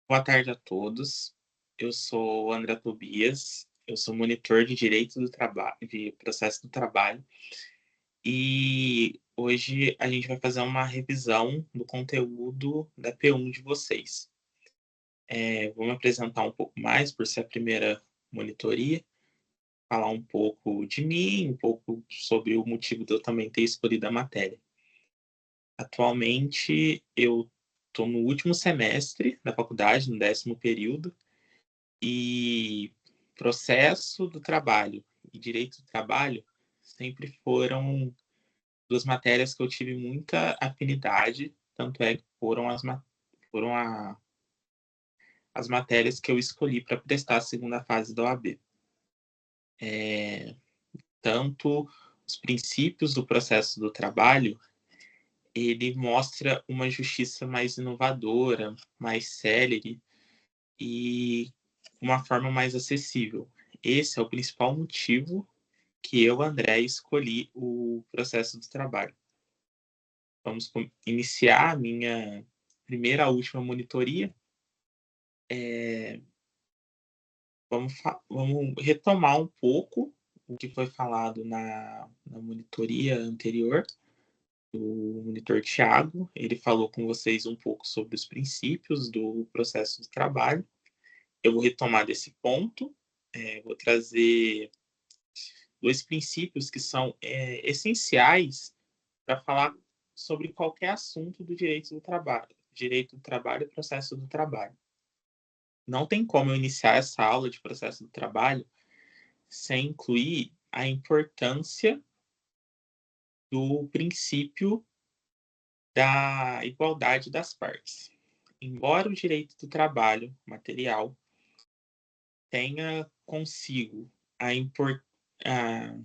Boa tarde a todos. Eu sou o André Tobias, eu sou monitor de direito do trabalho, de processo do trabalho, e hoje a gente vai fazer uma revisão do conteúdo da P1 de vocês. Vou me apresentar um pouco mais por ser a primeira monitoria, falar um pouco de mim, um pouco sobre o motivo de eu também ter escolhido a matéria. Atualmente eu estou no último semestre da faculdade, no 10º período. E processo do trabalho e direito do trabalho sempre foram 2 matérias que eu tive muita afinidade, tanto é que foram as matérias que eu escolhi para prestar a segunda fase da OAB. Tanto os princípios do processo do trabalho, ele mostra uma justiça mais inovadora, mais célere e uma forma mais acessível. Esse é o principal motivo que eu, André, escolhi o processo do trabalho. Vamos iniciar a minha primeira e última monitoria. Vamos retomar um pouco o que foi falado na monitoria anterior, do monitor Tiago. Ele falou com vocês um pouco sobre os princípios do processo de trabalho. Eu vou retomar desse ponto, vou trazer 2 princípios que são essenciais para falar sobre qualquer assunto do direito do trabalho e processo do trabalho. Não tem como eu iniciar essa aula de processo do trabalho sem incluir a importância do princípio da igualdade das partes. Embora o direito do trabalho material tenha consigo a import, a,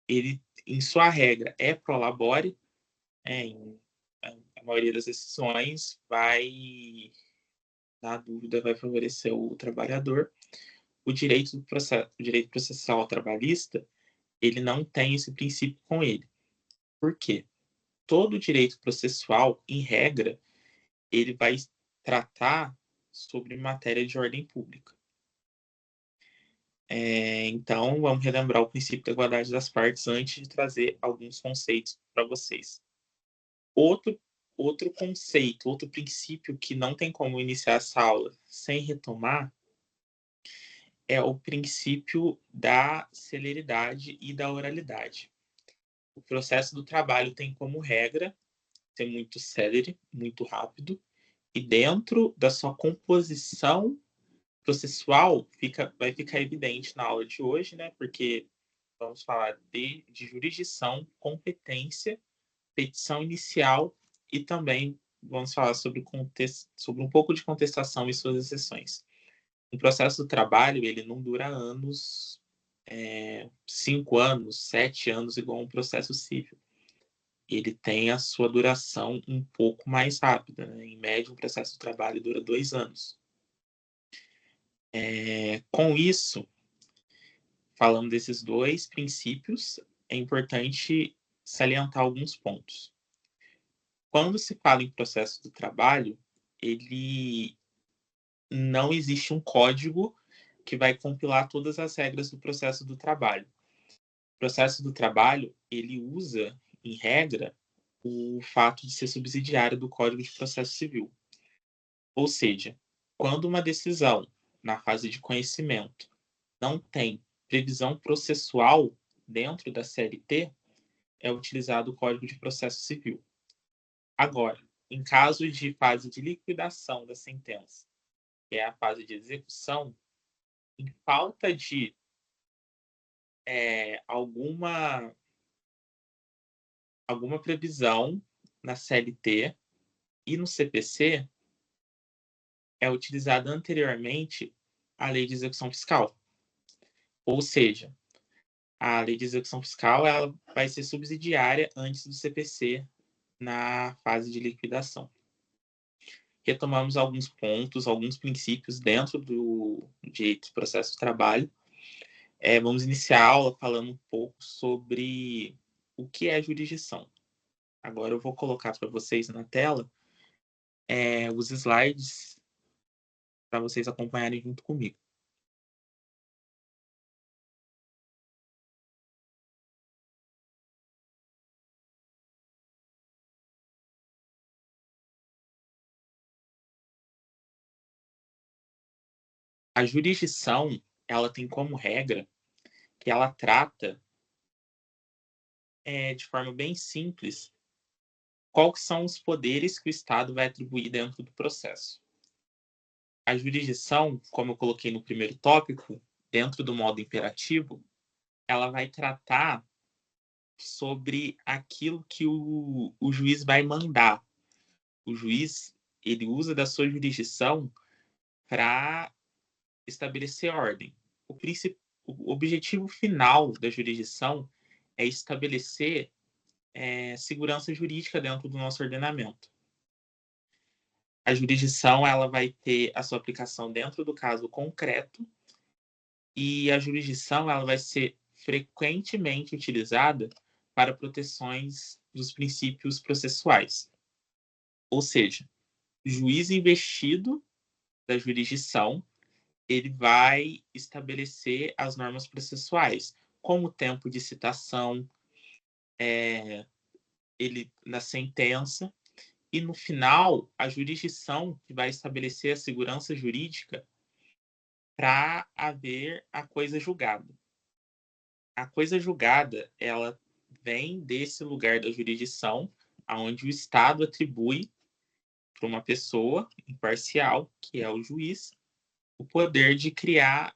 ele, em sua regra, é pro labore, em a maioria das decisões vai, na dúvida, vai favorecer o trabalhador. O direito processual trabalhista, ele não tem esse princípio com ele. Por quê? Todo direito processual, em regra, ele vai tratar sobre matéria de ordem pública. Então, vamos relembrar o princípio da igualdade das partes antes de trazer alguns conceitos para vocês. Outro, outro conceito, outro princípio que não tem como iniciar essa aula sem retomar é o princípio da celeridade e da oralidade. O processo do trabalho tem como regra ser muito célere, muito rápido, e dentro da sua composição processual vai ficar evidente na aula de hoje, né? Porque vamos falar de jurisdição, competência, petição inicial e também vamos falar sobre um pouco de contestação e suas exceções. O processo do trabalho, ele não dura anos, 5 anos, 7 anos, igual um processo civil. Ele tem a sua duração um pouco mais rápida, né? Em média, um processo de trabalho dura 2 anos. Com isso, falando desses 2 princípios, é importante salientar alguns pontos. Quando se fala em processo do trabalho, ele não existe um código que vai compilar todas as regras do processo do trabalho. O processo do trabalho, ele usa, em regra, o fato de ser subsidiário do Código de Processo Civil. Ou seja, quando uma decisão, na fase de conhecimento, não tem previsão processual dentro da CLT, é utilizado o Código de Processo Civil. Agora, em caso de fase de liquidação da sentença, que é a fase de execução, em falta de alguma previsão na CLT e no CPC, é utilizada anteriormente a lei de execução fiscal. Ou seja, a lei de execução fiscal ela vai ser subsidiária antes do CPC na fase de liquidação. Retomamos alguns pontos, alguns princípios dentro do direito do processo do trabalho. Vamos iniciar a aula falando um pouco sobre o que é jurisdição. Agora eu vou colocar para vocês na tela os slides para vocês acompanharem junto comigo. A jurisdição, ela tem como regra que ela trata, de forma bem simples, quais são os poderes que o Estado vai atribuir dentro do processo. A jurisdição, como eu coloquei no primeiro tópico, dentro do modo imperativo, ela vai tratar sobre aquilo que o juiz vai mandar. O juiz, ele usa da sua jurisdição para estabelecer ordem. O objetivo final da jurisdição é estabelecer segurança jurídica dentro do nosso ordenamento. A jurisdição, ela vai ter a sua aplicação dentro do caso concreto, e a jurisdição, ela vai ser frequentemente utilizada para proteções dos princípios processuais. Ou seja, o juiz investido da jurisdição, ele vai estabelecer as normas processuais, como o tempo de citação, ele na sentença, e no final, a jurisdição que vai estabelecer a segurança jurídica para haver a coisa julgada. A coisa julgada, ela vem desse lugar da jurisdição, aonde o Estado atribui para uma pessoa imparcial, que é o juiz, o poder de criar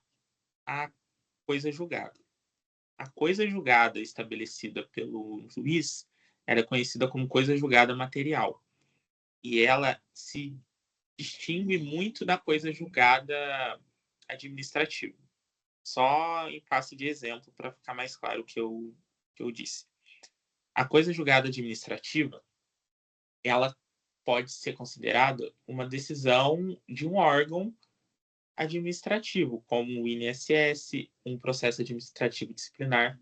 a coisa julgada. A coisa julgada estabelecida pelo juiz era conhecida como coisa julgada material. E ela se distingue muito da coisa julgada administrativa. Só em face de exemplo, para ficar mais claro o que eu disse. A coisa julgada administrativa, ela pode ser considerada uma decisão de um órgão administrativo, como o INSS, um processo administrativo disciplinar.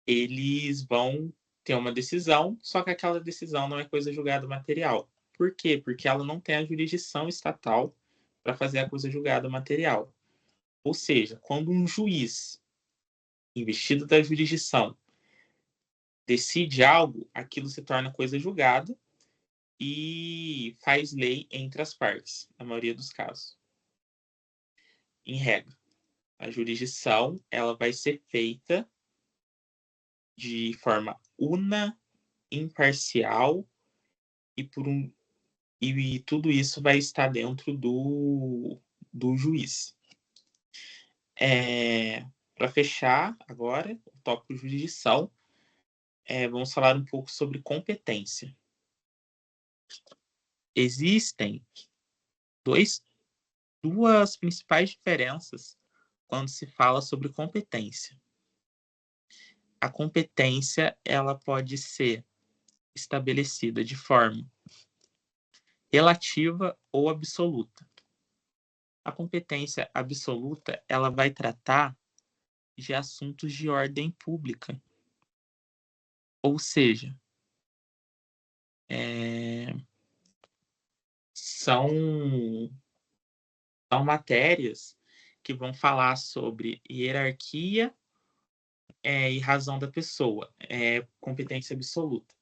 Eles vão ter uma decisão, só que aquela decisão não é coisa julgada material. Por quê? Porque ela não tem a jurisdição estatal para fazer a coisa julgada material. Ou seja, quando um juiz investido da jurisdição decide algo, aquilo se torna coisa julgada e faz lei entre as partes, na maioria dos casos. Em regra, a jurisdição, ela vai ser feita de forma una, imparcial e e tudo isso vai estar dentro do juiz. Para fechar agora o tópico jurisdição, vamos falar um pouco sobre competência. Existem duas principais diferenças quando se fala sobre competência. A competência, ela pode ser estabelecida de forma relativa ou absoluta. A competência absoluta, ela vai tratar de assuntos de ordem pública. Ou seja, são matérias que vão falar sobre hierarquia e razão da pessoa, competência absoluta.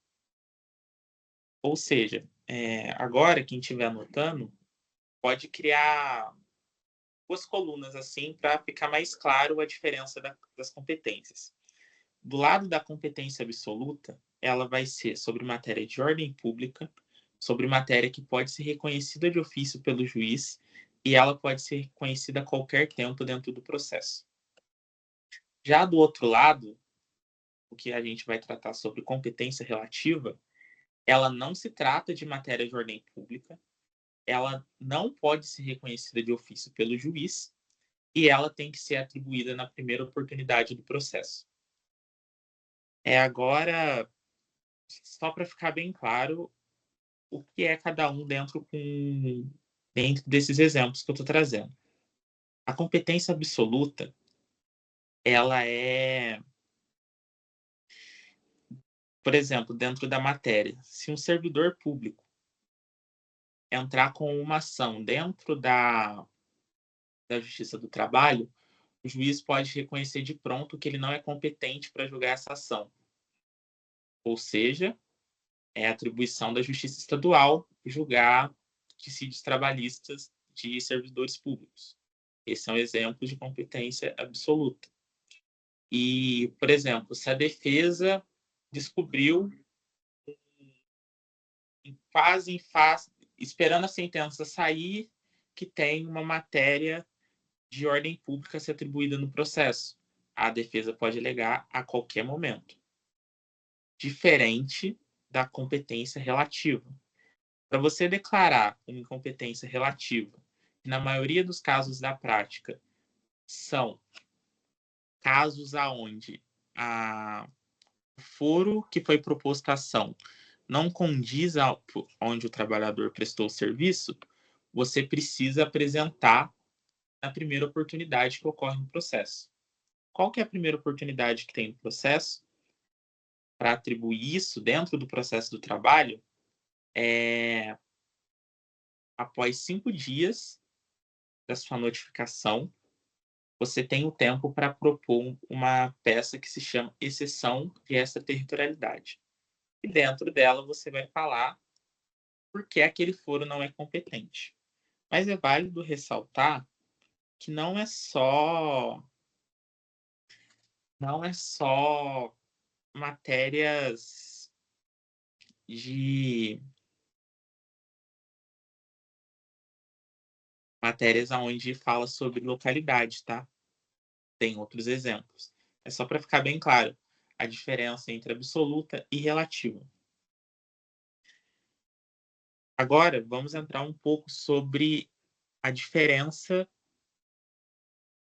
Ou seja, agora, quem estiver anotando, pode criar duas colunas assim para ficar mais claro a diferença das competências. Do lado da competência absoluta, ela vai ser sobre matéria de ordem pública, sobre matéria que pode ser reconhecida de ofício pelo juiz e ela pode ser reconhecida a qualquer tempo dentro do processo. Já do outro lado, o que a gente vai tratar sobre competência relativa, ela não se trata de matéria de ordem pública, ela não pode ser reconhecida de ofício pelo juiz e ela tem que ser atribuída na primeira oportunidade do processo. Agora, só para ficar bem claro, o que é cada um dentro desses exemplos que eu estou trazendo. A competência absoluta, ela é, por exemplo, dentro da matéria, se um servidor público entrar com uma ação dentro da Justiça do Trabalho, o juiz pode reconhecer de pronto que ele não é competente para julgar essa ação. Ou seja, é atribuição da Justiça Estadual julgar dissídios trabalhistas de servidores públicos. Esse é um exemplo de competência absoluta. E, por exemplo, se a defesa descobriu, quase esperando a sentença sair, que tem uma matéria de ordem pública a ser atribuída no processo, a defesa pode alegar a qualquer momento, diferente da competência relativa. Para você declarar uma incompetência relativa, que na maioria dos casos da prática são casos aonde o foro que foi proposto à ação não condiz onde o trabalhador prestou o serviço, você precisa apresentar na primeira oportunidade que ocorre no processo. Qual que é a primeira oportunidade que tem no processo? Para atribuir isso dentro do processo do trabalho, após 5 dias da sua notificação, você tem o tempo para propor uma peça que se chama exceção de extraterritorialidade. E dentro dela você vai falar por que aquele foro não é competente. Mas é válido ressaltar que não é só matérias de matérias onde fala sobre localidade, tá? Tem outros exemplos. É só para ficar bem claro a diferença entre absoluta e relativa. Agora, vamos entrar um pouco sobre a diferença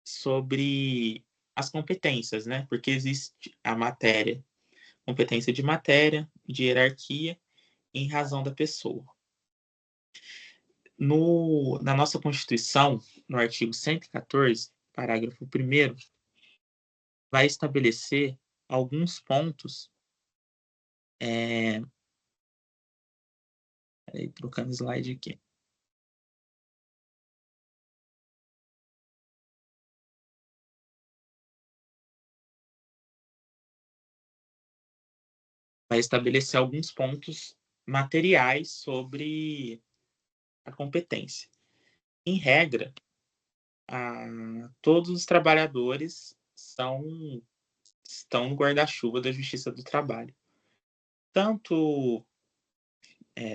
sobre as competências, né? Porque existe a matéria, competência de matéria, de hierarquia, em razão da pessoa. Na nossa Constituição, no artigo 114, parágrafo 1º, vai estabelecer alguns pontos. Peraí, trocando slide aqui. Vai estabelecer alguns pontos materiais sobre a competência. Em regra, todos os trabalhadores estão no guarda-chuva da Justiça do Trabalho. Tanto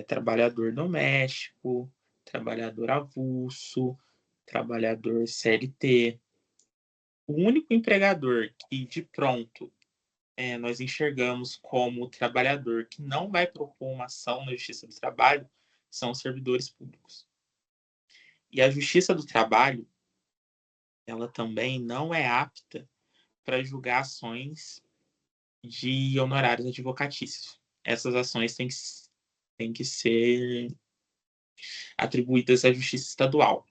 trabalhador doméstico, trabalhador avulso, trabalhador CLT. O único empregador que, de pronto, nós enxergamos como trabalhador que não vai propor uma ação na Justiça do Trabalho são os servidores públicos. E a Justiça do Trabalho, ela também não é apta para julgar ações de honorários advocatícios. Essas ações têm que ser atribuídas à Justiça Estadual.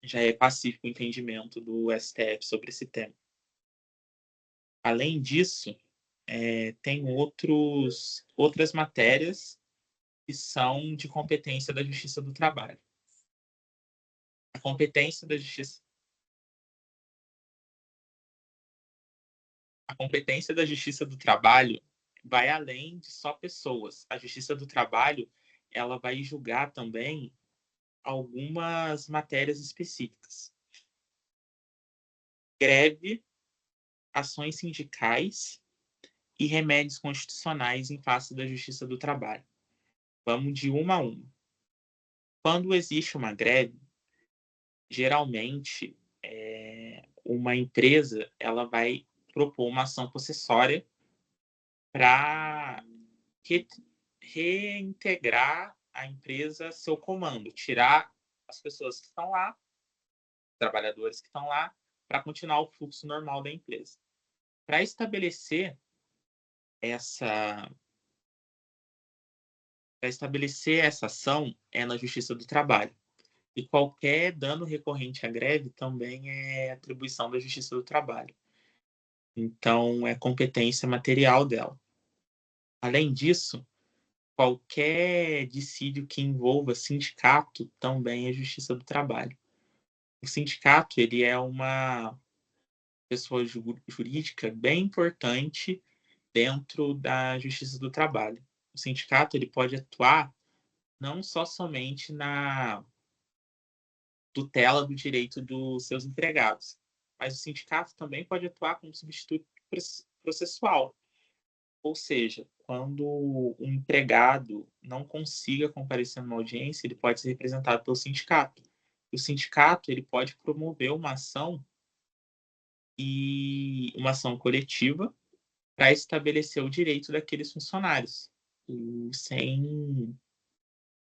Já é pacífico o entendimento do STF sobre esse tema. Além disso, tem outras matérias que são de competência da Justiça do Trabalho. A competência da Justiça do Trabalho vai além de só pessoas. A Justiça do Trabalho, ela vai julgar também algumas matérias específicas. Greve, ações sindicais e remédios constitucionais em face da Justiça do Trabalho. Vamos de uma a uma. Quando existe uma greve, geralmente uma empresa ela vai propor uma ação possessória para reintegrar a empresa a seu comando, tirar as pessoas que estão lá, trabalhadores que estão lá, para continuar o fluxo normal da empresa. Para estabelecer essa ação é na Justiça do Trabalho. E qualquer dano recorrente à greve também é atribuição da Justiça do Trabalho. Então, é competência material dela. Além disso, qualquer dissídio que envolva sindicato também é Justiça do Trabalho. O sindicato, ele é uma pessoa jurídica bem importante dentro da justiça do trabalho. O sindicato, ele pode atuar não só somente na tutela do direito dos seus empregados, mas o sindicato também pode atuar como substituto processual. Ou seja, quando um empregado não consiga comparecer numa audiência, ele pode ser representado pelo sindicato. O sindicato, ele pode promover uma ação coletiva para estabelecer o direito daqueles funcionários,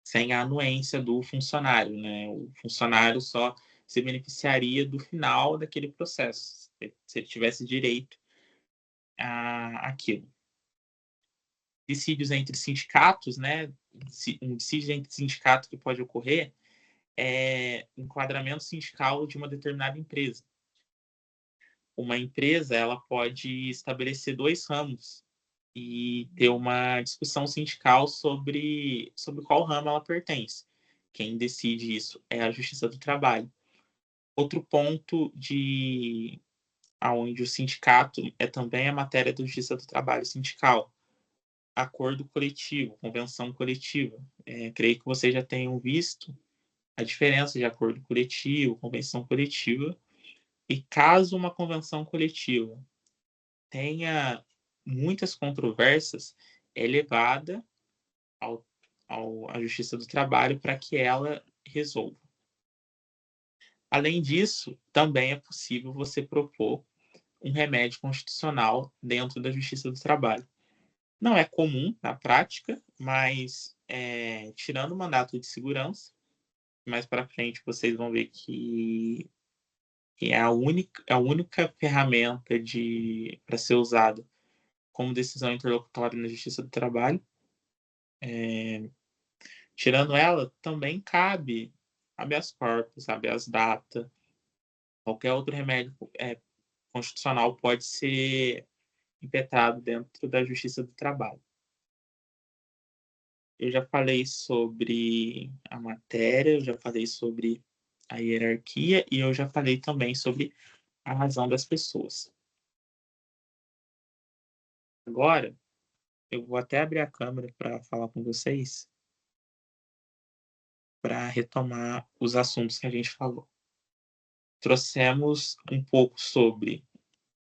sem a anuência do funcionário, né? O funcionário só se beneficiaria do final daquele processo, se ele tivesse direito àquilo. Dissídios entre sindicatos, né? Um dissídio entre sindicatos que pode ocorrer é enquadramento sindical de uma determinada empresa. Uma empresa, ela pode estabelecer 2 ramos e ter uma discussão sindical sobre qual ramo ela pertence. Quem decide isso é a Justiça do Trabalho. Outro ponto aonde o sindicato é também a matéria da Justiça do Trabalho sindical. Acordo coletivo, convenção coletiva. Creio que vocês já tenham visto a diferença de acordo coletivo, convenção coletiva. E caso uma convenção coletiva tenha muitas controvérsias, é levada ao, à Justiça do Trabalho para que ela resolva. Além disso, também é possível você propor um remédio constitucional dentro da Justiça do Trabalho. Não é comum na prática, mas tirando o mandato de segurança, mais para frente vocês vão ver que é a única ferramenta para ser usada como decisão interlocutória na Justiça do Trabalho. Tirando ela, também cabe habeas corpus, habeas data, qualquer outro remédio constitucional pode ser impetrado dentro da Justiça do Trabalho. Eu já falei sobre a matéria, eu já falei sobre a hierarquia e eu já falei também sobre a razão das pessoas. Agora, eu vou até abrir a câmera para falar com vocês, para retomar os assuntos que a gente falou. Trouxemos um pouco sobre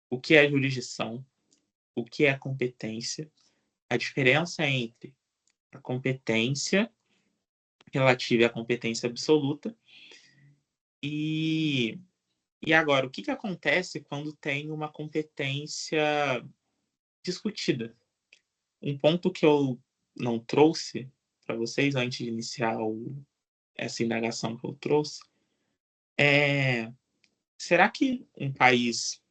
o que é jurisdição, o que é competência, a diferença entre a competência relativa à competência absoluta e, e agora, o que acontece quando tem uma competência discutida? Um ponto que eu não trouxe para vocês antes de iniciar essa indagação que eu trouxe é: será que um país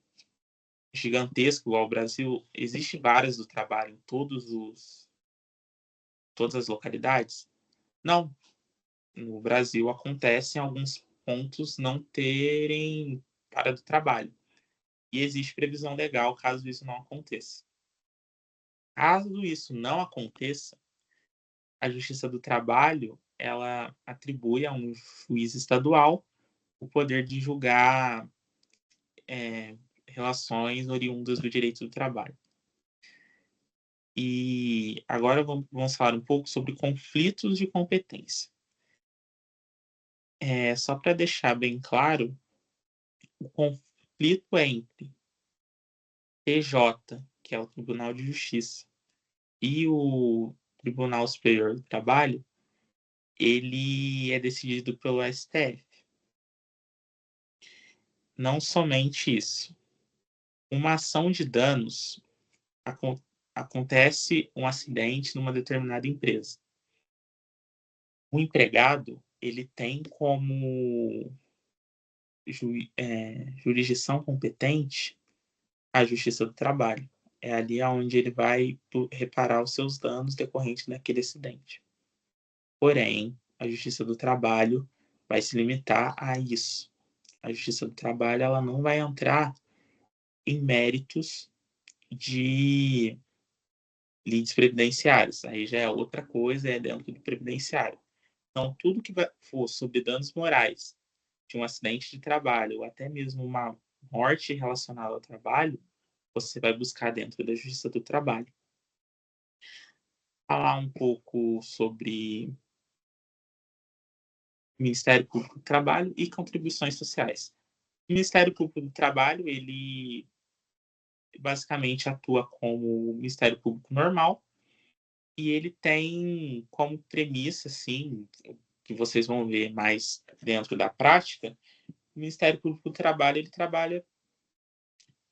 gigantesco igual o Brasil, existe várias do trabalho em todas as localidades? Não. No Brasil acontece em alguns pontos não terem para do trabalho. E existe previsão legal caso isso não aconteça. Caso isso não aconteça, a Justiça do Trabalho ela atribui a um juiz estadual o poder de julgar relações oriundas do direito do trabalho. E agora vamos falar um pouco sobre conflitos de competência. Só para deixar bem claro, o conflito é entre TJ, que é o Tribunal de Justiça, e o Tribunal Superior do Trabalho, ele é decidido pelo STF. Não somente isso. Uma ação de danos acontece um acidente numa determinada empresa. O empregado ele tem como jurisdição competente a Justiça do Trabalho. É ali onde ele vai reparar os seus danos decorrentes daquele acidente. Porém, a Justiça do Trabalho vai se limitar a isso. A Justiça do Trabalho ela não vai entrar em méritos de lides previdenciários. Aí já é outra coisa, é dentro do previdenciário. Então, tudo que for sobre danos morais de um acidente de trabalho ou até mesmo uma morte relacionada ao trabalho, você vai buscar dentro da Justiça do Trabalho. Falar um pouco sobre Ministério Público do Trabalho e contribuições sociais. O Ministério Público do Trabalho, ele basicamente atua como Ministério Público normal e ele tem como premissa, assim, que vocês vão ver mais dentro da prática, o Ministério Público do Trabalho, ele trabalha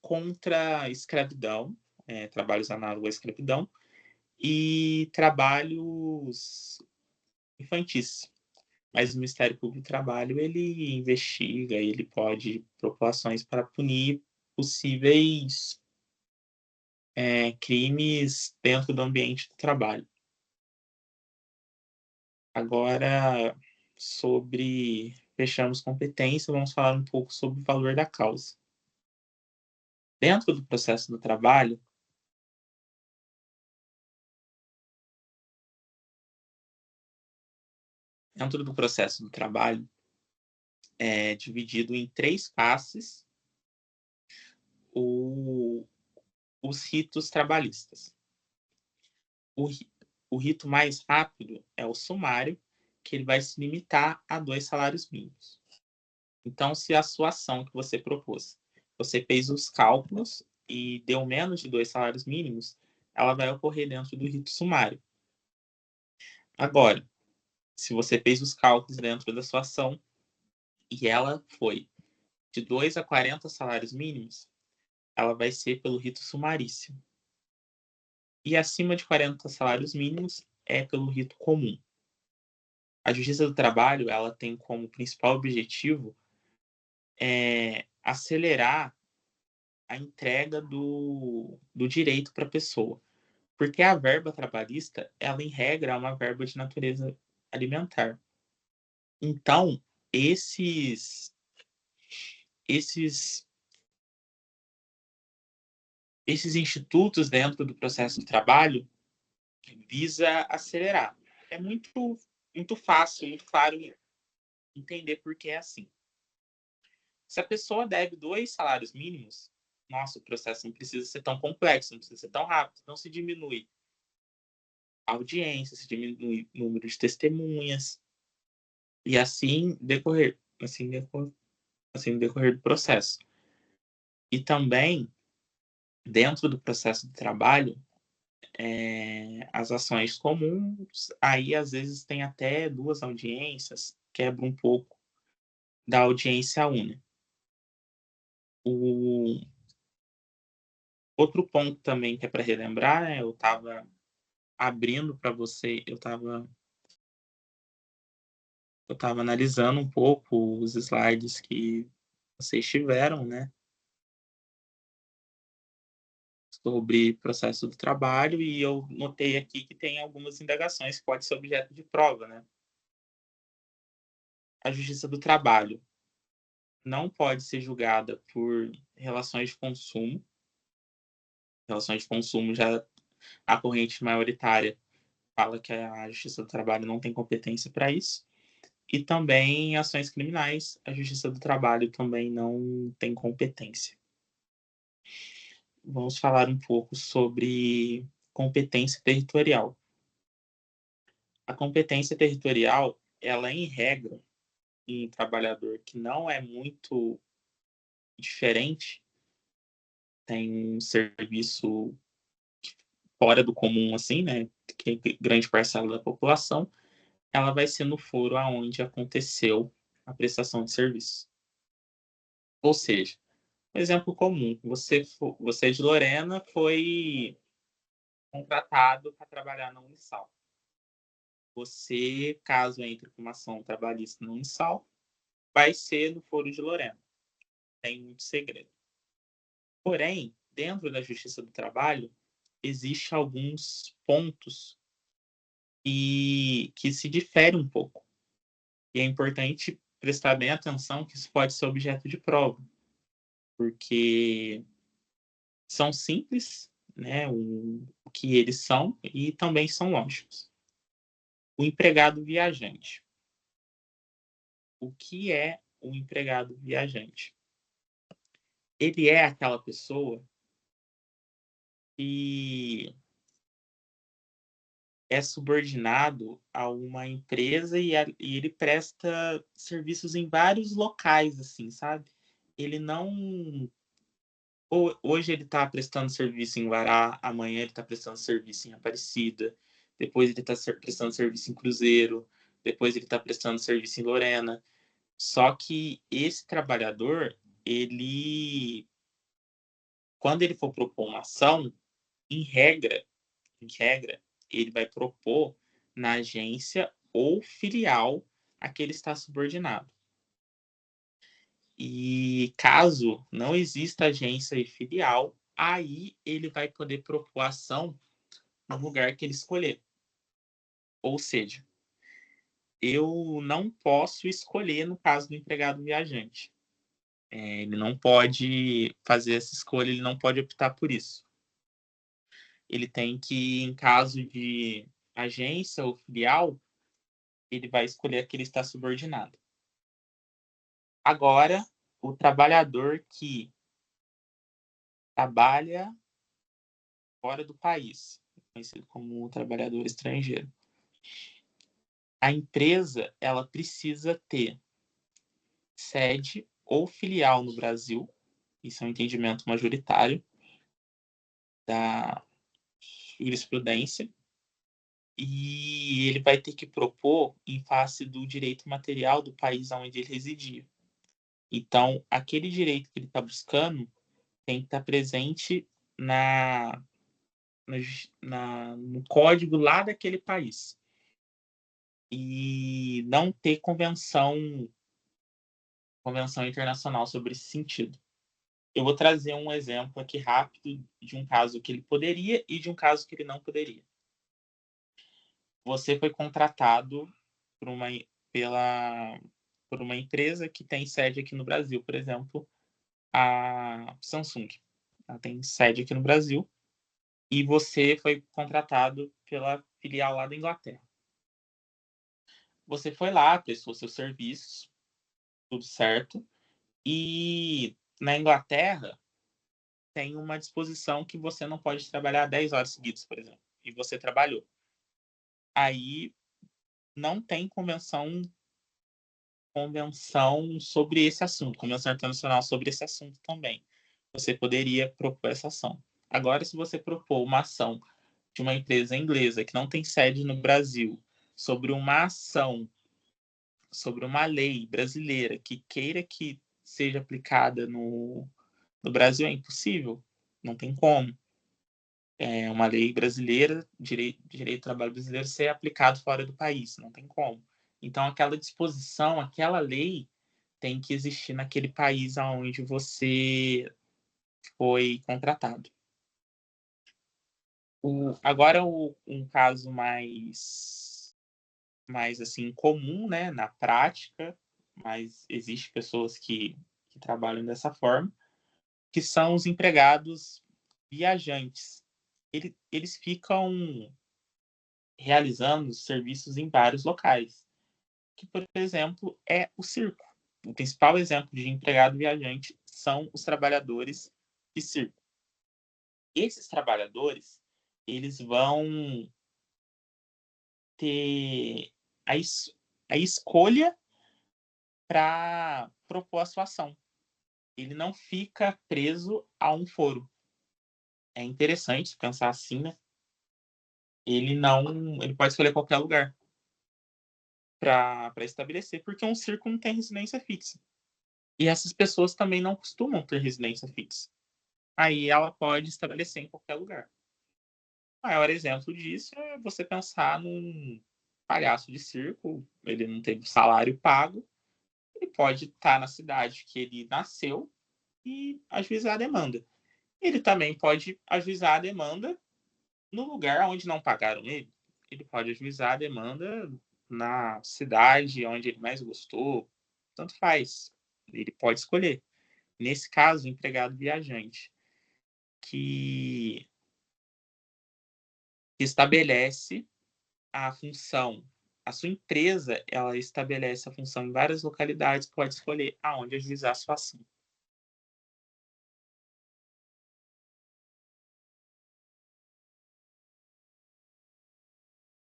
contra a escravidão, trabalhos análogos à escravidão e trabalhos infantis. Mas o Ministério Público do Trabalho, ele investiga, ele pode propor ações para punir possíveis crimes dentro do ambiente do trabalho. Agora, fechamos competência, vamos falar um pouco sobre o valor da causa. Dentro do processo do trabalho, é dividido em 3 passes os ritos trabalhistas. O rito mais rápido é o sumário, que ele vai se limitar a 2 salários mínimos. Então, se a sua ação que você propôs, você fez os cálculos e deu menos de 2 salários mínimos, ela vai ocorrer dentro do rito sumário. Agora, se você fez os cálculos dentro da sua ação e ela foi de 2 a 40 salários mínimos, ela vai ser pelo rito sumaríssimo. E acima de 40 salários mínimos é pelo rito comum. A Justiça do Trabalho, ela tem como principal objetivo acelerar a entrega do direito para a pessoa. Porque a verba trabalhista, ela em regra é uma verba de natureza alimentar. Então, esses institutos dentro do processo de trabalho visa acelerar. É muito fácil, muito claro entender por que é assim. Se a pessoa deve 2 salários mínimos, nossa, o processo não precisa ser tão complexo, não precisa ser tão rápido. Então, se diminui a audiência, se diminui o número de testemunhas, e assim decorrer do processo. E também, dentro do processo de trabalho, as ações comuns, aí às vezes tem até 2 audiências, quebra um pouco da audiência única. O outro ponto também que é para relembrar, né, eu estava abrindo para você, eu estava analisando um pouco os slides que vocês tiveram, né, sobre processo do trabalho, e eu notei aqui que tem algumas indagações que podem ser objeto de prova, né. A Justiça do Trabalho não pode ser julgada por relações de consumo. Relações de consumo, já a corrente maioritária fala que a Justiça do Trabalho não tem competência para isso. E também ações criminais, a Justiça do Trabalho também não tem competência. Vamos falar um pouco sobre competência territorial. A competência territorial, ela em regra, em um trabalhador que não é muito diferente, tem um serviço fora do comum, assim, né, que grande parcela da população, ela vai ser no foro aonde aconteceu a prestação de serviço. Ou seja, um exemplo comum, você de Lorena foi contratado para trabalhar na Unisal. Você, caso entre com uma ação trabalhista na Unisal, vai ser no foro de Lorena. Tem muito segredo. Porém, dentro da Justiça do Trabalho, existem alguns pontos que se diferem um pouco. E é importante prestar bem atenção que isso pode ser objeto de prova, porque são simples, né, o que eles são, e também são lógicos. O empregado viajante. O que é o empregado viajante? Ele é aquela pessoa que é subordinado a uma empresa e ele presta serviços em vários locais, assim, sabe? Ele não. Hoje ele está prestando serviço em Guará, amanhã ele está prestando serviço em Aparecida, depois ele está prestando serviço em Cruzeiro, depois ele está prestando serviço em Lorena. Só que esse trabalhador, ele, quando ele for propor uma ação, em regra, ele vai propor na agência ou filial a que ele está subordinado. E caso não exista agência e filial, aí ele vai poder propor ação no lugar que ele escolher. Ou seja, eu não posso escolher no caso do empregado viajante. Ele não pode fazer essa escolha, ele não pode optar por isso. Ele tem que, em caso de agência ou filial, ele vai escolher a que ele está subordinado. Agora, o trabalhador que trabalha fora do país, conhecido como trabalhador estrangeiro. A empresa, ela precisa ter sede ou filial no Brasil, isso é um entendimento majoritário da jurisprudência, e ele vai ter que propor em face do direito material do país onde ele residia. Então, aquele direito que ele está buscando tem que estar presente no código lá daquele país. E não ter convenção internacional sobre esse sentido. Eu vou trazer um exemplo aqui rápido de um caso que ele poderia e de um caso que ele não poderia. Você foi contratado por uma empresa que tem sede aqui no Brasil, por exemplo, a Samsung. Ela tem sede aqui no Brasil e você foi contratado pela filial lá da Inglaterra. Você foi lá, prestou seus serviços, tudo certo, e na Inglaterra tem uma disposição que você não pode trabalhar 10 horas seguidas, por exemplo, e você trabalhou. Aí não tem convenção sobre esse assunto, convenção internacional sobre esse assunto também. Você poderia propor essa ação. Agora, se você propor uma ação de uma empresa inglesa que não tem sede no Brasil sobre uma ação, sobre uma lei brasileira que queira que seja aplicada no Brasil, é impossível. Não tem como. É uma lei brasileira, direito do trabalho brasileiro ser aplicado fora do país, não tem como. Então, aquela disposição, aquela lei tem que existir naquele país onde você foi contratado. Agora, um caso mais assim, comum, né, na prática, mas existe pessoas que trabalham dessa forma, que são os empregados viajantes. Eles ficam realizando serviços em vários locais, que, por exemplo, é o circo. O principal exemplo de empregado viajante são os trabalhadores de circo. Esses trabalhadores, eles vão ter a escolha para propor a sua ação. Ele não fica preso a um foro. É interessante pensar assim, né? Ele pode escolher qualquer lugar para estabelecer, porque um circo não tem residência fixa. E essas pessoas também não costumam ter residência fixa. Aí ela pode estabelecer em qualquer lugar. O maior exemplo disso é você pensar num palhaço de circo, ele não teve salário pago, ele pode estar na cidade que ele nasceu e ajuizar a demanda. Ele também pode ajuizar a demanda no lugar onde não pagaram ele. Ele pode ajuizar a demanda na cidade onde ele mais gostou. Tanto faz. Ele pode escolher. Nesse caso, o empregado viajante, que estabelece a função, A sua empresa, ela estabelece a função em várias localidades, pode escolher aonde ajuizar a sua ação.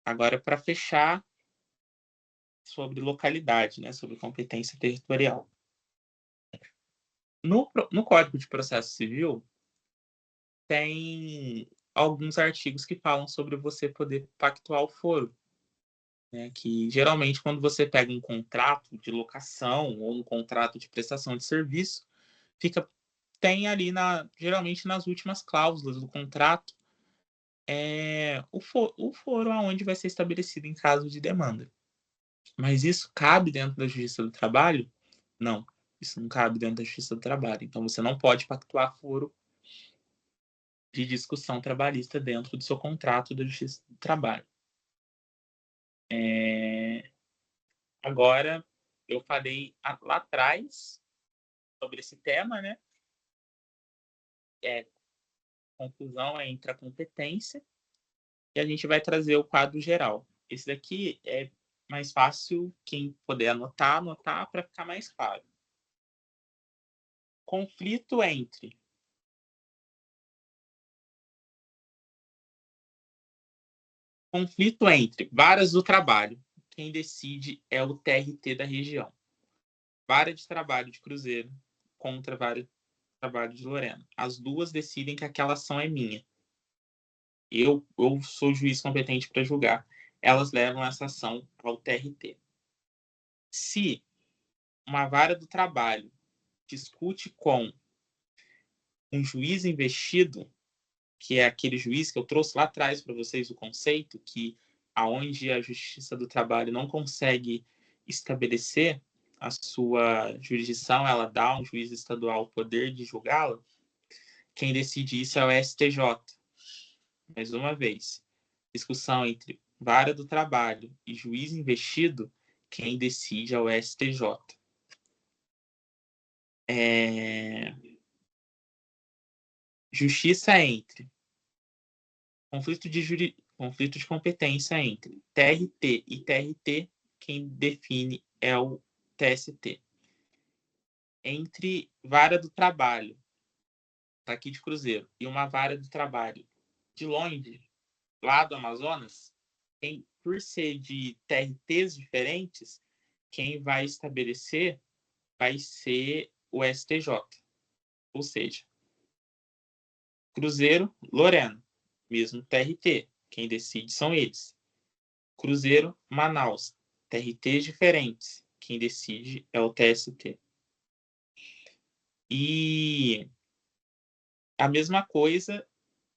Agora, para fechar sobre localidade, né, sobre competência territorial. No Código de Processo Civil, tem alguns artigos que falam sobre você poder pactuar o foro, né, que geralmente quando você pega um contrato de locação ou um contrato de prestação de serviço, tem ali geralmente nas últimas cláusulas do contrato o foro aonde vai ser estabelecido em caso de demanda. Mas isso cabe dentro da Justiça do Trabalho? Não, isso não cabe dentro da Justiça do Trabalho. Então você não pode pactuar foro de discussão trabalhista dentro do seu contrato da Justiça do Trabalho. Agora, eu falei lá atrás sobre esse tema, né? Conclusão entre a competência, e a gente vai trazer o quadro geral. Esse daqui é mais fácil, quem puder anotar para ficar mais claro. Conflito entre varas do trabalho. Quem decide é o TRT da região. Vara de trabalho de Cruzeiro contra vara de trabalho de Lorena. As duas decidem que aquela ação é minha. Eu sou juiz competente para julgar. Elas levam essa ação ao TRT. Se uma vara do trabalho discute com um juiz investido, que é aquele juiz que eu trouxe lá atrás para vocês o conceito, que aonde a Justiça do Trabalho não consegue estabelecer a sua jurisdição, ela dá a um juiz estadual o poder de julgá-la, quem decide isso é o STJ. Mais uma vez, discussão entre vara do trabalho e juiz investido, quem decide é o STJ. Justiça entre conflito de competência entre TRT e TRT, quem define é o TST. Entre vara do trabalho, aqui de Cruzeiro, e uma vara do trabalho de longe, lá do Amazonas, por ser de TRTs diferentes, quem vai estabelecer vai ser o STJ. Ou seja, Cruzeiro, Lorena, mesmo TRT. Quem decide são eles. Cruzeiro, Manaus, TRTs diferentes. Quem decide é o TST. E a mesma coisa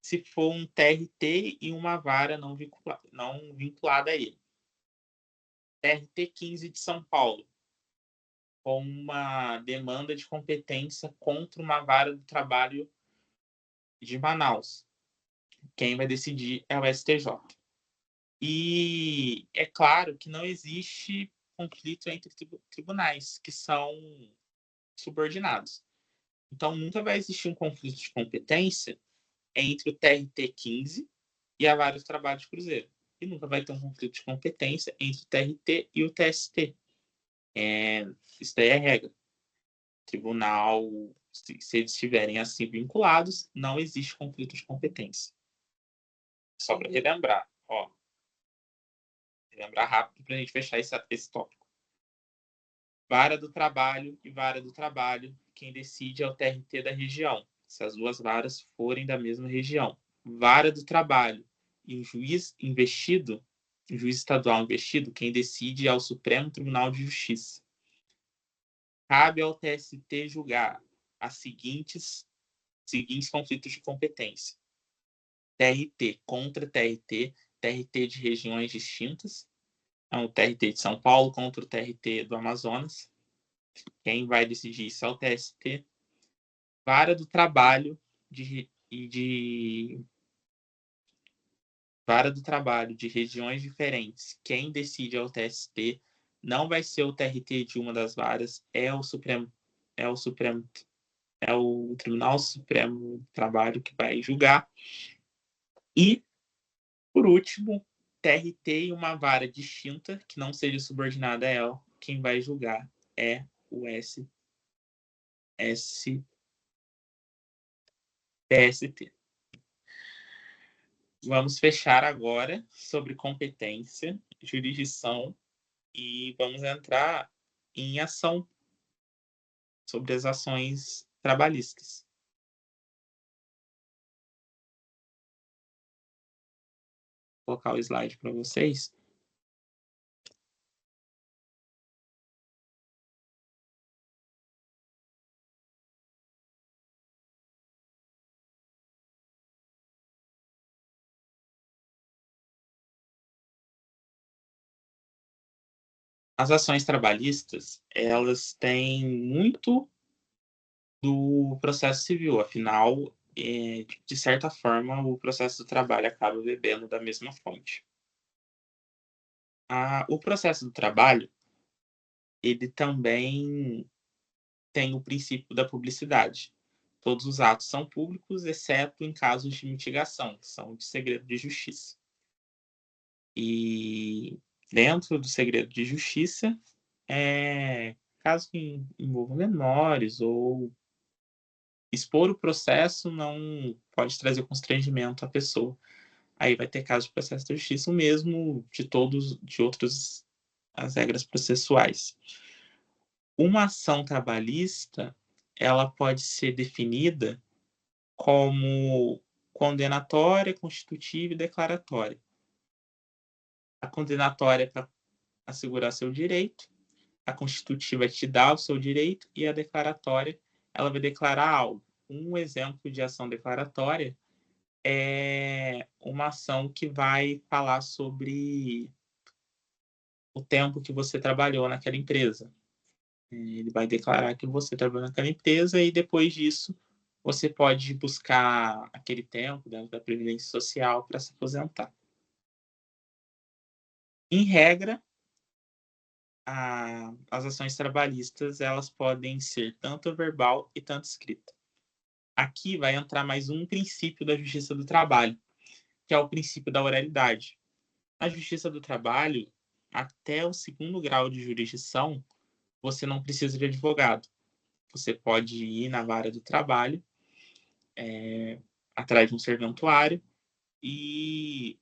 se for um TRT e uma vara não vinculada a ele. TRT 15 de São Paulo, com uma demanda de competência contra uma vara do trabalho de Manaus. Quem vai decidir é o STJ. E é claro que não existe conflito entre tribunais, que são subordinados. Então, nunca vai existir um conflito de competência entre o TRT 15 e a vara do trabalho de Cruzeiro. E nunca vai ter um conflito de competência entre o TRT e o TST. Isso daí é regra. Tribunal, se eles estiverem assim vinculados, não existe conflito de competência. Só para relembrar, relembrar rápido para a gente fechar esse tópico. Vara do trabalho e vara do trabalho, quem decide é o TRT da região, se as duas varas forem da mesma região. Vara do trabalho e um juiz investido, um juiz estadual investido, quem decide é o Supremo Tribunal de Justiça. Cabe ao TST julgar as seguintes conflitos de competência. TRT contra TRT, TRT de regiões distintas, o TRT de São Paulo contra o TRT do Amazonas. Quem vai decidir isso é o TST. Vara do trabalho vara do trabalho de regiões diferentes. Quem decide é o TST. Não vai ser o TRT de uma das varas, é o Tribunal Supremo do Trabalho que vai julgar. E, por último, TRT e uma vara distinta que não seja subordinada a ela, quem vai julgar é o TST. Vamos fechar agora sobre competência, jurisdição e vamos entrar em ação sobre as ações trabalhistas. Vou colocar o slide para vocês. As ações trabalhistas, elas têm muito do processo civil, afinal, de certa forma, o processo do trabalho acaba bebendo da mesma fonte. O processo do trabalho, ele também tem o princípio da publicidade. Todos os atos são públicos, exceto em casos de mitigação, que são de segredo de justiça. E dentro do segredo de justiça, casos que envolvam menores ou expor o processo não pode trazer constrangimento à pessoa. Aí vai ter caso de processo de justiça, o mesmo de outras as regras processuais. Uma ação trabalhista, ela pode ser definida como condenatória, constitutiva e declaratória. A condenatória é para assegurar seu direito, a constitutiva te dá o seu direito e a declaratória, ela vai declarar algo. Um exemplo de ação declaratória é uma ação que vai falar sobre o tempo que você trabalhou naquela empresa. Ele vai declarar que você trabalhou naquela empresa e depois disso você pode buscar aquele tempo dentro da Previdência Social para se aposentar. Em regra, as ações trabalhistas elas podem ser tanto verbal e tanto escrita. Aqui vai entrar mais um princípio da Justiça do Trabalho, que é o princípio da oralidade. Na Justiça do Trabalho, até o 2º grau de jurisdição, você não precisa de advogado. Você pode ir na vara do trabalho, atrás de um serventuário, e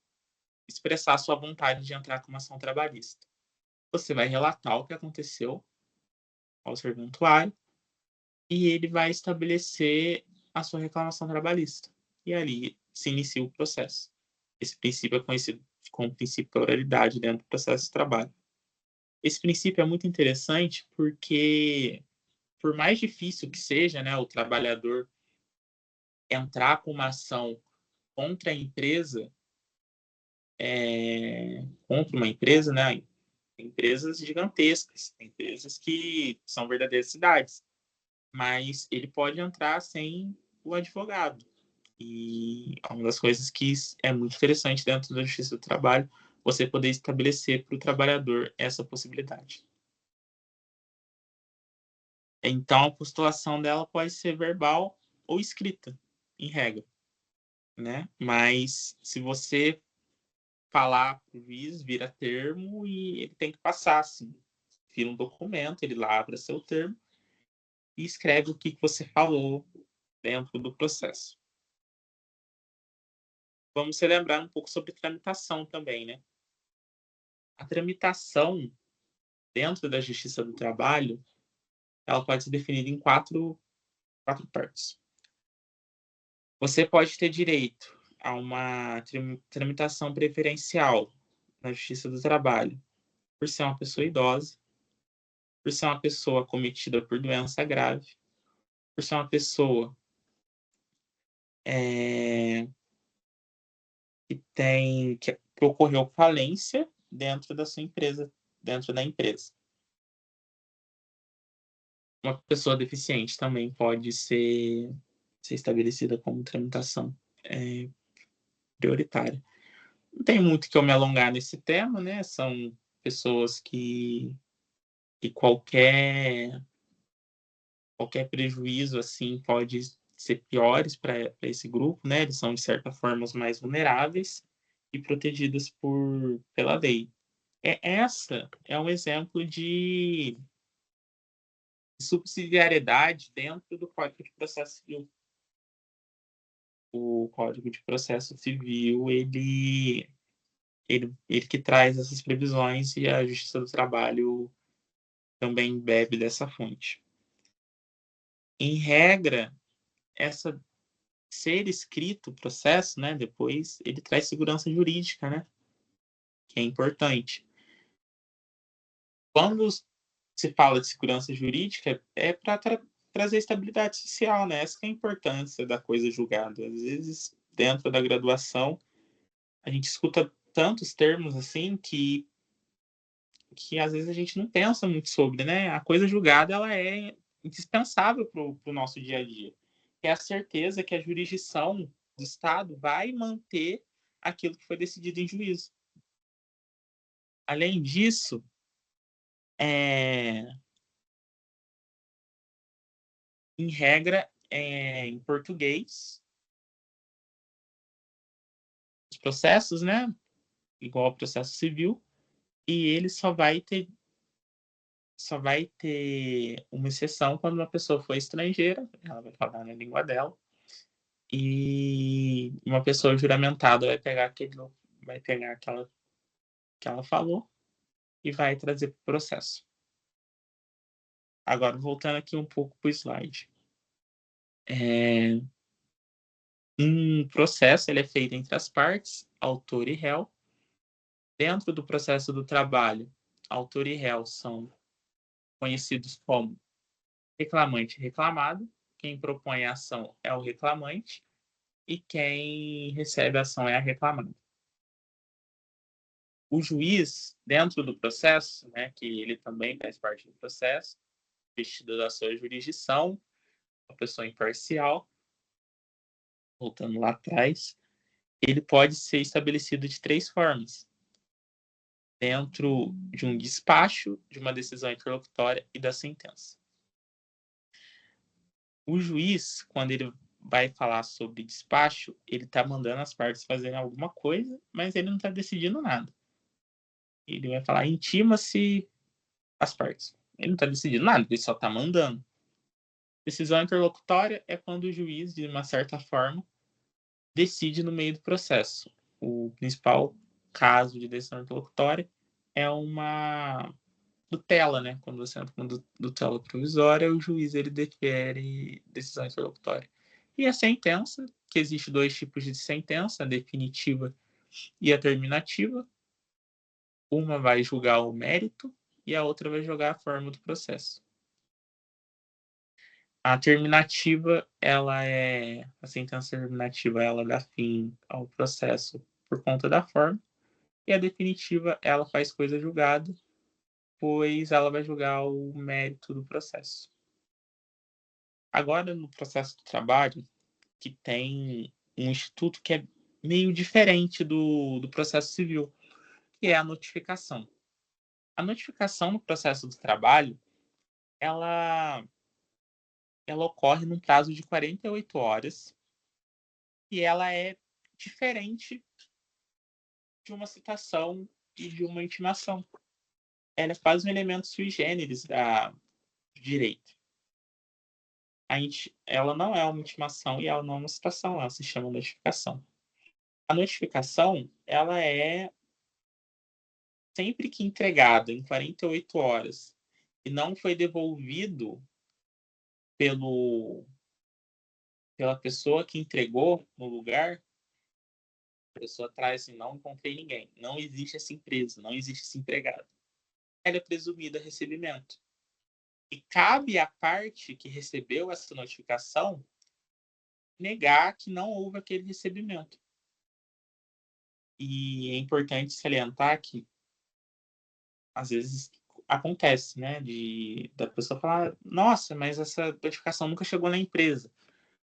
expressar sua vontade de entrar com uma ação trabalhista. Você vai relatar o que aconteceu ao serventuário e ele vai estabelecer a sua reclamação trabalhista. E ali se inicia o processo. Esse princípio é conhecido como princípio da oralidade dentro do processo de trabalho. Esse princípio é muito interessante porque, por mais difícil que seja, né, o trabalhador entrar com uma ação contra a empresa, contra uma empresa, né, empresas gigantescas, empresas que são verdadeiras cidades, mas ele pode entrar sem o advogado. E uma das coisas que é muito interessante dentro da Justiça do Trabalho, você poder estabelecer para o trabalhador essa possibilidade. Então, a postulação dela pode ser verbal ou escrita, em regra, né? Mas se você falar para o juiz, vira termo e ele tem que passar, assim. Vira um documento, ele lavra seu termo e escreve o que você falou dentro do processo. Vamos relembrar um pouco sobre tramitação também, né? A tramitação dentro da Justiça do Trabalho, ela pode ser definida em quatro partes. Você pode ter direito a uma tramitação preferencial na Justiça do Trabalho por ser uma pessoa idosa, por ser uma pessoa acometida por doença grave, por ser uma pessoa que ocorreu falência dentro da sua empresa, dentro da empresa. Uma pessoa deficiente também pode ser estabelecida como tramitação prioritária. Não tem muito que eu me alongar nesse tema, né? São pessoas que qualquer prejuízo assim pode ser piores para esse grupo, né? Eles são de certa forma os mais vulneráveis e protegidas pela lei. Essa é um exemplo de subsidiariedade dentro do Código de Processo Civil. O Código de Processo Civil, ele que traz essas previsões e a Justiça do Trabalho também bebe dessa fonte. Em regra, essa ser escrito o processo, né, depois ele traz segurança jurídica, né, que é importante. Quando se fala de segurança jurídica, é para trazer estabilidade social, né? Essa que é a importância da coisa julgada. Às vezes, dentro da graduação, a gente escuta tantos termos assim que às vezes a gente não pensa muito sobre, né? A coisa julgada, ela é indispensável para o nosso dia a dia. É a certeza que a jurisdição do Estado vai manter aquilo que foi decidido em juízo. Além disso, em regra, em português, os processos, né? Igual ao processo civil, e ele só vai ter uma exceção quando uma pessoa for estrangeira, ela vai falar na língua dela, e uma pessoa juramentada vai pegar aquela que ela falou e vai trazer para o processo. Agora, voltando aqui um pouco para o slide. Um processo ele é feito entre as partes, autor e réu. Dentro do processo do trabalho, autor e réu são conhecidos como reclamante e reclamado. Quem propõe a ação é o reclamante e quem recebe a ação é a reclamada. O juiz, dentro do processo, né, que ele também faz parte do processo, vestido da sua jurisdição, uma pessoa imparcial, voltando lá atrás, ele pode ser estabelecido de 3 formas: dentro de um despacho, de uma decisão interlocutória e da sentença. O juiz, quando ele vai falar sobre despacho, ele está mandando as partes fazerem alguma coisa, mas ele não está decidindo nada. Ele vai falar, intima-se as partes. Ele não está decidindo nada, ele só está mandando. Decisão interlocutória é quando o juiz, de uma certa forma, decide no meio do processo. O principal caso de decisão interlocutória é uma tutela, né? Quando você entra com tutela provisória, o juiz ele defere decisão interlocutória. E a sentença, que existe 2 tipos de sentença, a definitiva e a terminativa. Uma vai julgar o mérito e a outra vai julgar a forma do processo. A terminativa, a sentença terminativa, ela dá fim ao processo por conta da forma, e a definitiva, ela faz coisa julgada, pois ela vai julgar o mérito do processo. Agora, no processo do trabalho, que tem um instituto que é meio diferente do processo civil, que é a notificação. A notificação no processo do trabalho, ela ocorre num prazo de 48 horas e ela é diferente de uma citação e de uma intimação. Ela é quase um elemento sui generis do direito. Ela não é uma intimação e ela não é uma citação, ela se chama notificação. A notificação, ela é sempre que entregada em 48 horas e não foi devolvido pelo pela pessoa que entregou no lugar, a pessoa traz assim, não encontrei ninguém, não existe essa empresa, não existe esse empregado. Ela é presumida recebimento. E cabe à parte que recebeu essa notificação negar que não houve aquele recebimento. E é importante salientar que, às vezes, acontece, né, da pessoa falar, nossa, mas essa notificação nunca chegou na empresa.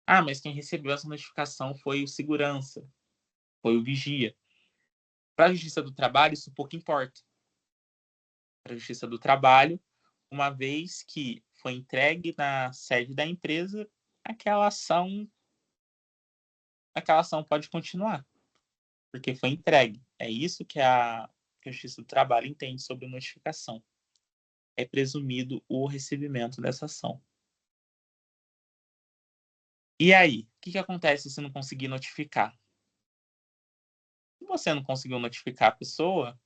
Ah, mas quem recebeu essa notificação foi o segurança, foi o vigia. Para a Justiça do Trabalho, isso pouco importa. Para a Justiça do Trabalho, uma vez que foi entregue na sede da empresa, aquela ação pode continuar. porque foi entregue. É isso que a Justiça do Trabalho entende sobre notificação. É presumido o recebimento dessa ação. E aí, o que acontece se não conseguir notificar? Se você não conseguiu notificar a pessoa,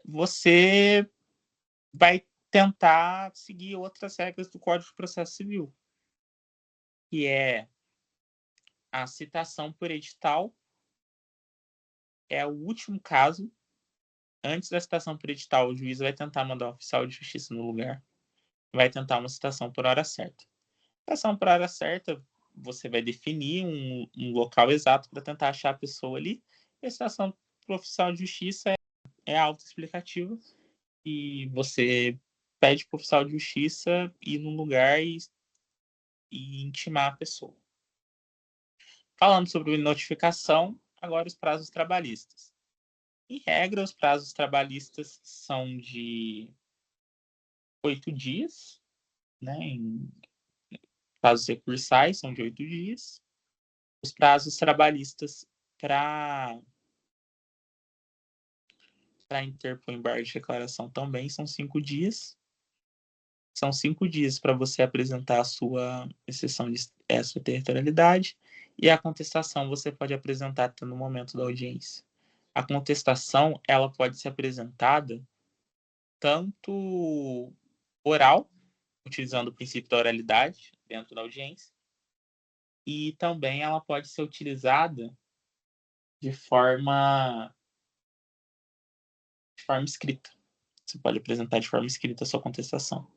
você vai tentar seguir outras regras do Código de Processo Civil, que é a citação por edital. É o último caso. Antes da citação por edital, o juiz vai tentar mandar um oficial de justiça no lugar. Vai tentar uma citação por hora certa. Citação por hora certa, você vai definir um local exato para tentar achar a pessoa ali. E a citação para o oficial de justiça é autoexplicativa. E você pede para o oficial de justiça ir no lugar e intimar a pessoa. Falando sobre notificação, agora os prazos trabalhistas. Em regra, os prazos trabalhistas são de 8 dias, né? Em prazos recursais são de 8 dias. Os prazos trabalhistas para interpor embargo de declaração também são 5 dias. São 5 dias para você apresentar a sua exceção de extraterritorialidade, e a contestação você pode apresentar até no momento da audiência. A contestação ela pode ser apresentada tanto oral, utilizando o princípio da oralidade dentro da audiência, e também ela pode ser utilizada de forma escrita. Você pode apresentar de forma escrita a sua contestação.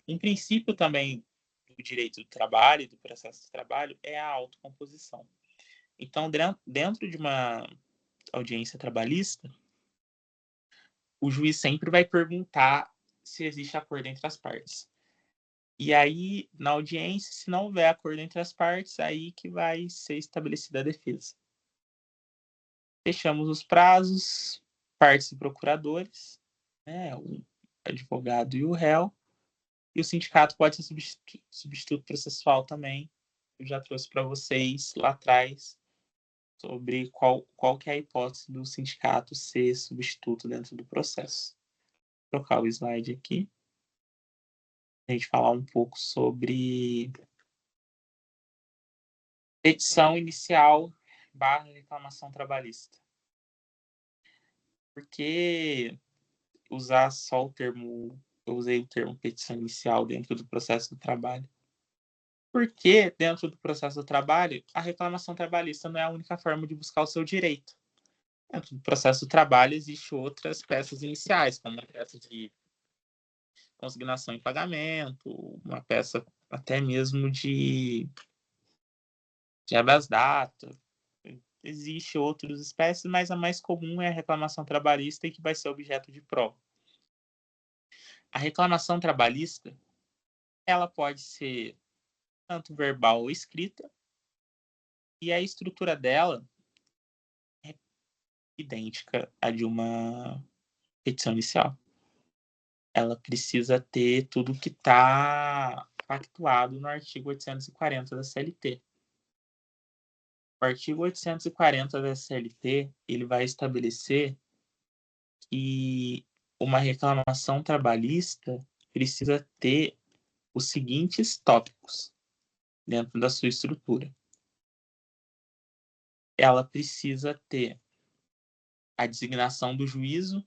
Um princípio também do direito do trabalho e do processo de trabalho é a autocomposição. Então, dentro de uma audiência trabalhista, o juiz sempre vai perguntar se existe acordo entre as partes. E aí, na audiência, se não houver acordo entre as partes, aí que vai ser estabelecida a defesa. Fechamos os prazos, partes e procuradores, né, o advogado e o réu, e o sindicato pode ser substituto processual também. Eu já trouxe para vocês lá atrás sobre qual que é a hipótese do sindicato ser substituto dentro do processo. Vou trocar o slide aqui. A gente falar um pouco sobre petição inicial / reclamação trabalhista. Por que usar só o termo, eu usei o termo petição inicial dentro do processo do trabalho? Porque dentro do processo do trabalho, a reclamação trabalhista não é a única forma de buscar o seu direito. Dentro do processo do trabalho, existem outras peças iniciais, como a peça de consignação em pagamento, uma peça até mesmo de habeas data. Existem outras espécies, mas a mais comum é a reclamação trabalhista e que vai ser objeto de prova. A reclamação trabalhista, ela pode ser tanto verbal ou escrita, e a estrutura dela é idêntica à de uma petição inicial. Ela precisa ter tudo que está pactuado no artigo 840 da CLT. O artigo 840 da CLT, ele vai estabelecer que uma reclamação trabalhista precisa ter os seguintes tópicos dentro da sua estrutura. Ela precisa ter a designação do juízo,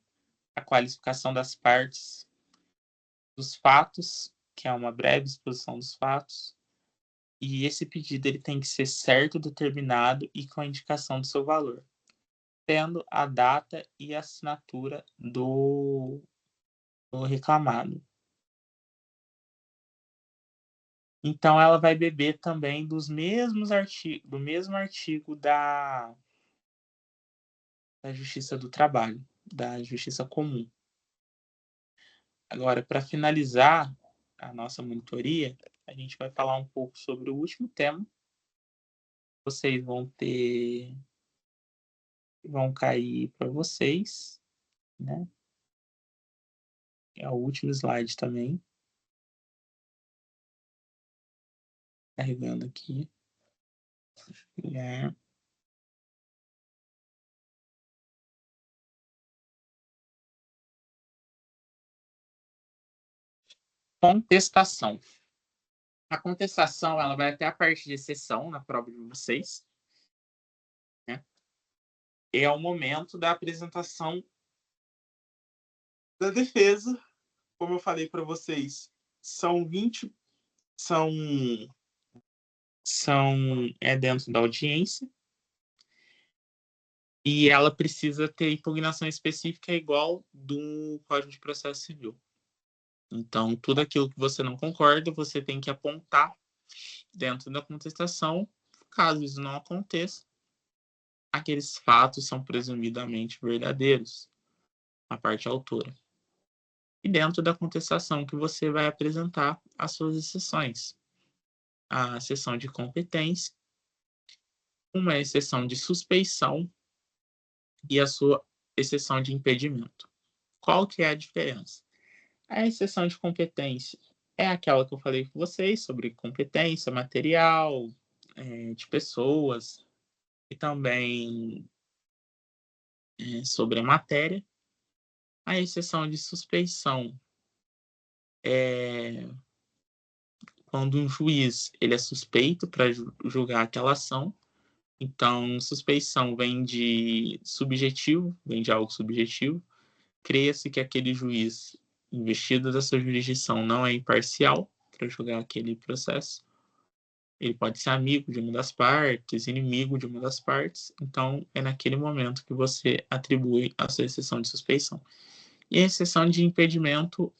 a qualificação das partes, dos fatos, que é uma breve exposição dos fatos, e esse pedido ele tem que ser certo, determinado e com a indicação do seu valor, tendo a data e a assinatura do reclamado. Então, ela vai beber também do mesmo artigo da Justiça do Trabalho, da Justiça Comum. Agora, para finalizar a nossa monitoria, a gente vai falar um pouco sobre o último tema. Vocês vão cair para vocês, né? É o último slide também. Carregando aqui. É, contestação. A contestação ela vai até a parte de exceção na prova de vocês, né? É o momento da apresentação da defesa, como eu falei para vocês, são 20, são, é dentro da audiência, e ela precisa ter impugnação específica igual do Código de Processo Civil. Então, tudo aquilo que você não concorda, você tem que apontar dentro da contestação. Caso isso não aconteça, aqueles fatos são presumidamente verdadeiros, a parte autora. E dentro da contestação que você vai apresentar as suas exceções. A exceção de competência, uma exceção de suspeição e a sua exceção de impedimento. Qual que é a diferença? A exceção de competência é aquela que eu falei com vocês sobre competência material, de pessoas e também sobre a matéria. A exceção de suspeição é quando um juiz ele é suspeito para julgar aquela ação. Então, suspeição vem de subjetivo, vem de algo subjetivo. Creia-se que aquele juiz investido da sua jurisdição não é imparcial para julgar aquele processo. Ele pode ser amigo de uma das partes, inimigo de uma das partes. Então, é naquele momento que você atribui a sua exceção de suspeição. E a exceção de impedimento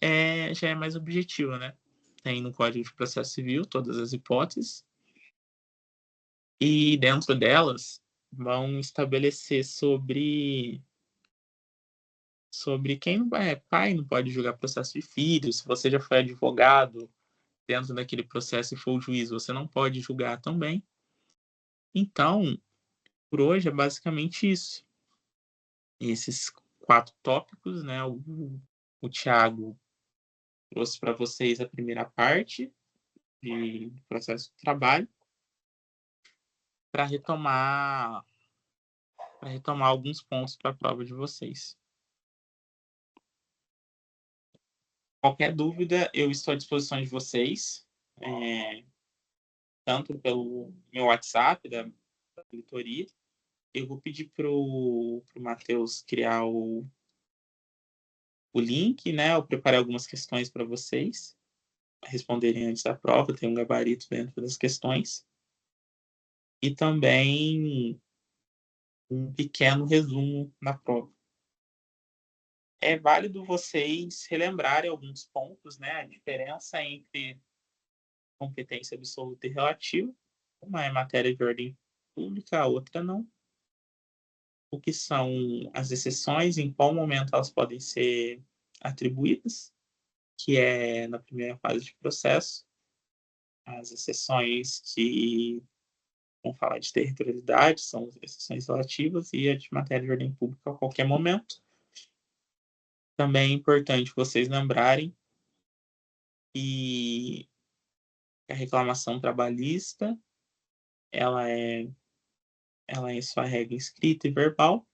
já é mais objetiva, né? Tem no Código de Processo Civil todas as hipóteses. E dentro delas vão estabelecer sobre quem não é pai não pode julgar processo de filho. Se você já foi advogado dentro daquele processo e for o juiz, você não pode julgar também. Então, por hoje é basicamente isso. Esses 4 tópicos, né? O Thiago trouxe para vocês a primeira parte de processo de trabalho para retomar alguns pontos para a prova de vocês. Qualquer dúvida, eu estou à disposição de vocês, tanto pelo meu WhatsApp da editoria. Eu vou pedir para o Matheus criar o link, né? Eu preparei algumas questões para vocês responderem antes da prova, tem um gabarito dentro das questões. E também um pequeno resumo na prova. É válido vocês relembrarem alguns pontos, né? A diferença entre competência absoluta e relativa. Uma é matéria de ordem pública, a outra não. O que são as exceções, em qual momento elas podem ser atribuídas, que é na primeira fase de processo. As exceções que vão falar de territorialidade são as exceções relativas e a de matéria de ordem pública a qualquer momento. Também é importante vocês lembrarem que a reclamação trabalhista ela é em sua regra escrita e verbal,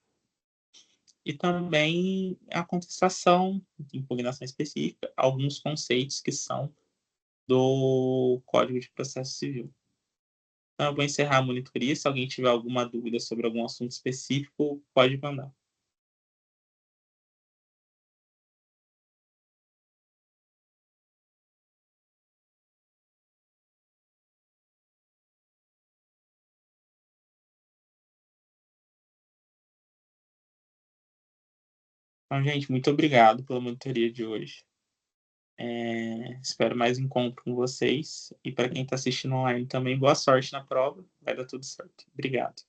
e também a contestação, impugnação específica, alguns conceitos que são do Código de Processo Civil. Então, eu vou encerrar a monitoria. Se alguém tiver alguma dúvida sobre algum assunto específico, pode mandar. Então, gente, muito obrigado pela monitoria de hoje. Espero mais encontro com vocês. E para quem está assistindo online também, boa sorte na prova. Vai dar tudo certo. Obrigado.